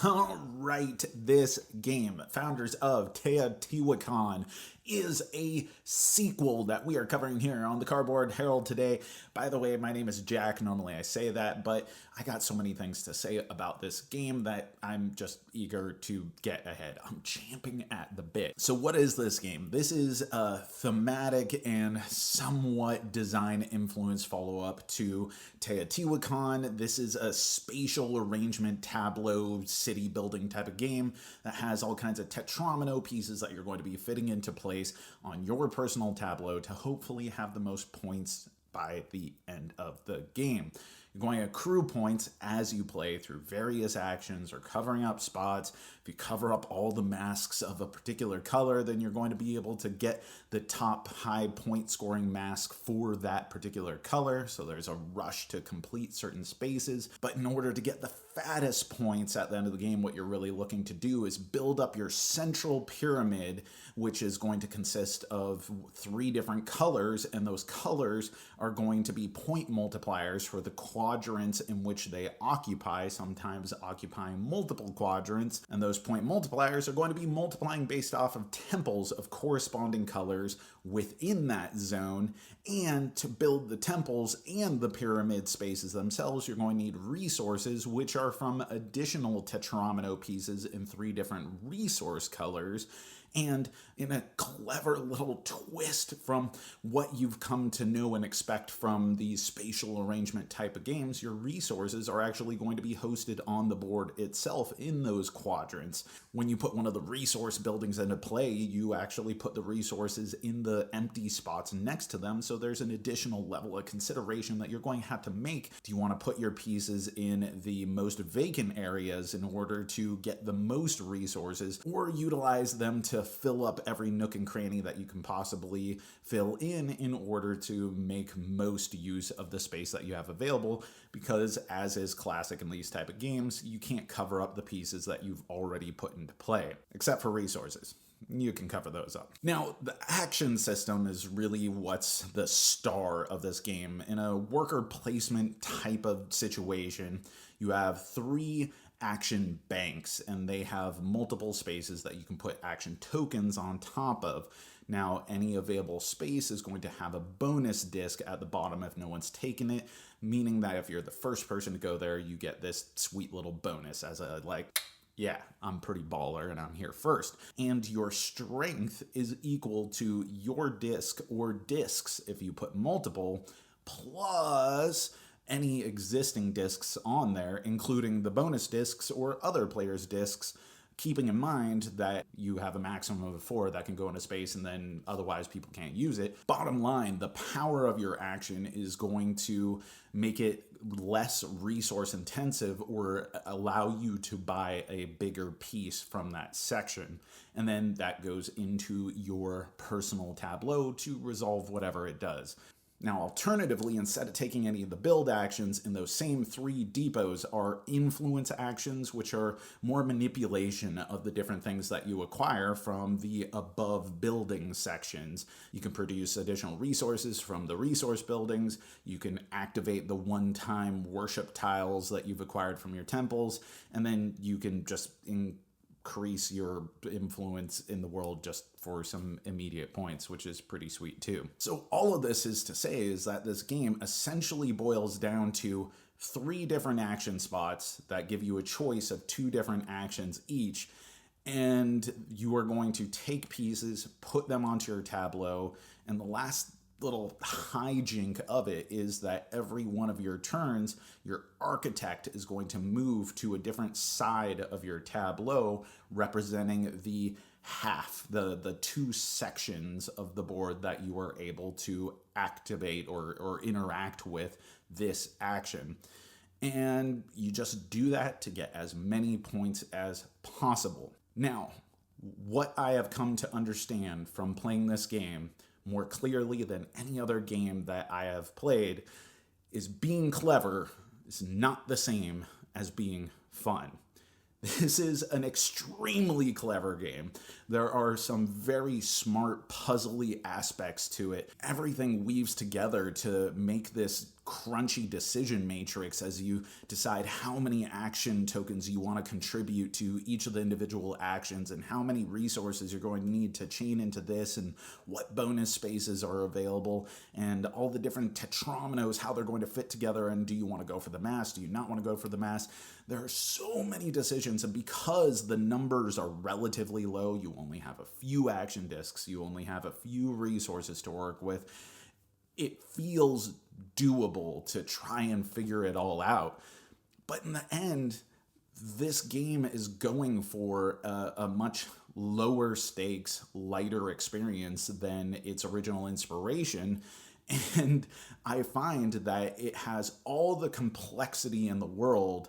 All right, this game, founders of Teotihuacan, is a sequel that we are covering here on the Cardboard Herald today. By the way, my name is Jack. Normally I say that, but I got so many things to say about this game that I'm just eager to get ahead. I'm champing at the bit. So what is this game? This is a thematic and somewhat design influence follow-up to Teotihuacan. This is a spatial arrangement tableau city building type of game that has all kinds of tetromino pieces that you're going to be fitting into place on your personal tableau to hopefully have the most points by the end of the game. You're going to accrue points as you play through various actions or covering up spots. If you cover up all the masks of a particular color, then you're going to be able to get the top high point scoring mask for that particular color. So there's a rush to complete certain spaces. But in order to get the fattest points at the end of the game, what you're really looking to do is build up your central pyramid, which is going to consist of 3 different colors, and those colors are going to be point multipliers for the quadrants in which they occupy, sometimes occupying multiple quadrants, and those point multipliers are going to be multiplying based off of temples of corresponding colors within that zone. And to build the temples and the pyramid spaces themselves, you're going to need resources, which are from additional tetromino pieces in 3 different resource colors. And in a clever little twist from what you've come to know and expect from these spatial arrangement type of games, your resources are actually going to be hosted on the board itself in those quadrants. When you put one of the resource buildings into play, you actually put the resources in the empty spots next to them, so there's an additional level of consideration that you're going to have to make. Do you want to put your pieces in the most vacant areas in order to get the most resources, or utilize them to fill up every nook and cranny that you can possibly fill in order to make most use of the space that you have available? Because as is classic in these type of games, you can't cover up the pieces that you've already put into play, except for resources. You can cover those up. Now, the action system is really what's the star of this game. In a worker placement type of situation, you have 3 action banks, and they have multiple spaces that you can put action tokens on top of. Now, any available space is going to have a bonus disc at the bottom if no one's taken it, meaning that if you're the first person to go there, you get this sweet little bonus as a, like, yeah, I'm pretty baller and I'm here first. And your strength is equal to your disc or discs if you put multiple, plus any existing discs on there, including the bonus discs or other players' discs, keeping in mind that you have a maximum of 4 that can go into space and then otherwise people can't use it. Bottom line, the power of your action is going to make it less resource intensive or allow you to buy a bigger piece from that section. And then that goes into your personal tableau to resolve whatever it does. Now, alternatively, instead of taking any of the build actions in those same 3 depots are influence actions, which are more manipulation of the different things that you acquire from the above building sections. You can produce additional resources from the resource buildings. You can activate the one-time worship tiles that you've acquired from your temples, and then you can just increase your influence in the world just for some immediate points, which is pretty sweet too. So all of this is to say is that this game essentially boils down to 3 different action spots that give you a choice of 2 different actions each, and you are going to take pieces, put them onto your tableau, and the last little hijink of it is that every one of your turns, your architect is going to move to a different side of your tableau, representing the half, the 2 sections of the board that you are able to activate or interact with this action. And you just do that to get as many points as possible. Now, what I have come to understand from playing this game more clearly than any other game that I have played is being clever is not the same as being fun. This is an extremely clever game. There are some very smart, puzzly aspects to it. Everything weaves together to make this crunchy decision matrix as you decide how many action tokens you want to contribute to each of the individual actions and how many resources you're going to need to chain into this and what bonus spaces are available and all the different tetrominoes, how they're going to fit together, and do you want to go for the mass, do you not want to go for the mass. There are so many decisions, and because the numbers are relatively low, you only have a few action discs, you only have a few resources to work with, it feels doable to try and figure it all out. But in the end, this game is going for a much lower stakes, lighter experience than its original inspiration. And I find that it has all the complexity in the world,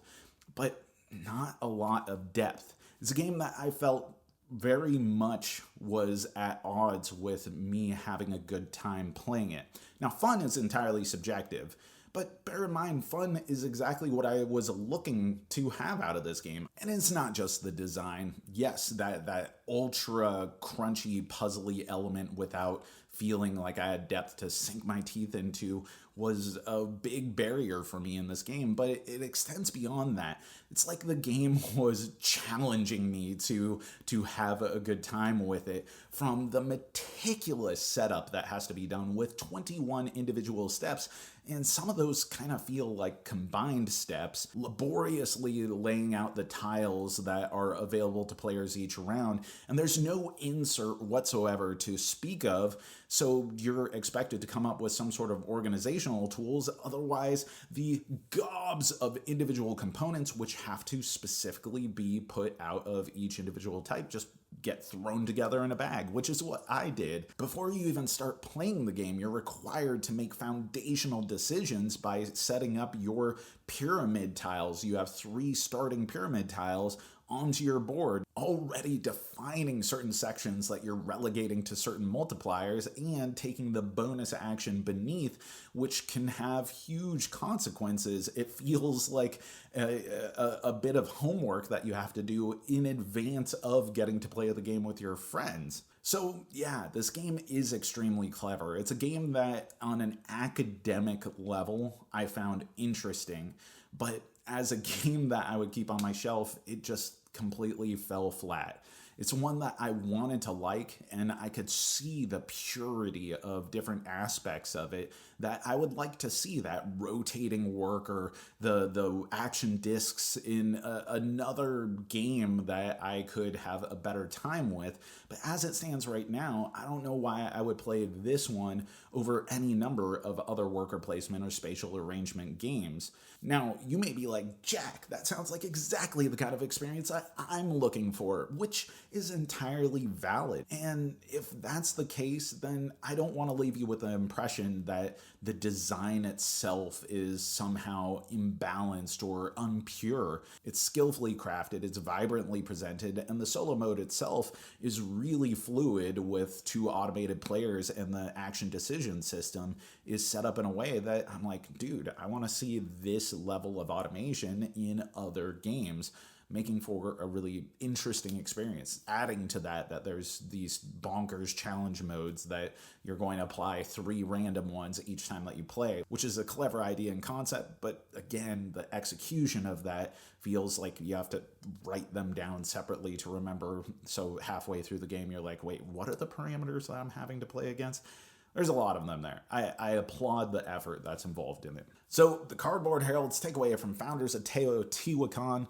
but not a lot of depth. It's a game that I felt very much was at odds with me having a good time playing it. Now, fun is entirely subjective, but bear in mind, fun is exactly what I was looking to have out of this game. And it's not just the design. Yes, that ultra crunchy, puzzly element without feeling like I had depth to sink my teeth into was a big barrier for me in this game, but it extends beyond that. It's like the game was challenging me to have a good time with it, from the meticulous setup that has to be done with 21 individual steps, and some of those kind of feel like combined steps, laboriously laying out the tiles that are available to players each round, and there's no insert whatsoever to speak of, so you're expected to come up with some sort of organizational tools. Otherwise, the gobs of individual components, which have to specifically be put out of each individual type, just get thrown together in a bag, which is what I did. Before you even start playing the game, you're required to make foundational decisions by setting up your pyramid tiles. You have 3 starting pyramid tiles onto your board, already defining certain sections that you're relegating to certain multipliers and taking the bonus action beneath, which can have huge consequences. It feels like a bit of homework that you have to do in advance of getting to play the game with your friends. So yeah, this game is extremely clever. It's a game that on an academic level I found interesting, but as a game that I would keep on my shelf, it just completely fell flat. It's one that I wanted to like, and I could see the purity of different aspects of it that I would like to see, that rotating work or the action discs in another game that I could have a better time with. But as it stands right now, I don't know why I would play this one over any number of other worker placement or spatial arrangement games. Now, you may be like, Jack, that sounds like exactly the kind of experience I'm looking for, which is entirely valid. And if that's the case, then I don't want to leave you with the impression that the design itself is somehow imbalanced or unpure. It's skillfully crafted, it's vibrantly presented, and the solo mode itself is really fluid with 2 automated players, and the action decision system is set up in a way that I'm like, dude, I want to see this level of automation in other games, making for a really interesting experience. Adding to that there's these bonkers challenge modes that you're going to apply 3 random ones each time that you play, which is a clever idea and concept, but again, the execution of that feels like you have to write them down separately to remember, so halfway through the game you're like, wait, what are the parameters that I'm having to play against? There's a lot of them there. I applaud the effort that's involved in it. So the Cardboard Herald's takeaway from founders of Teotihuacan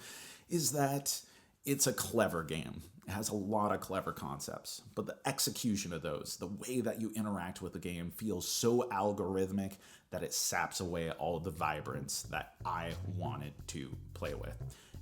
is that it's a clever game. It has a lot of clever concepts, but the execution of those, the way that you interact with the game, feels so algorithmic that it saps away all the vibrance that I wanted to play with.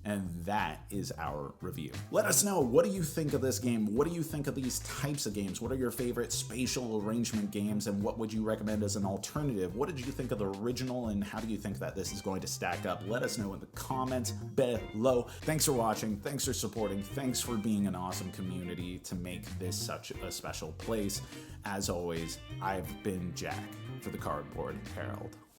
And that is our review. Let us know, what do you think of this game? What do you think of these types of games? What are your favorite spatial arrangement games, and what would you recommend as an alternative? What did you think of the original, and how do you think that this is going to stack up? Let us know in the comments below. Thanks for watching, thanks for supporting, thanks for being an awesome community to make this such a special place. As always, I've been Jack for the Cardboard Herald.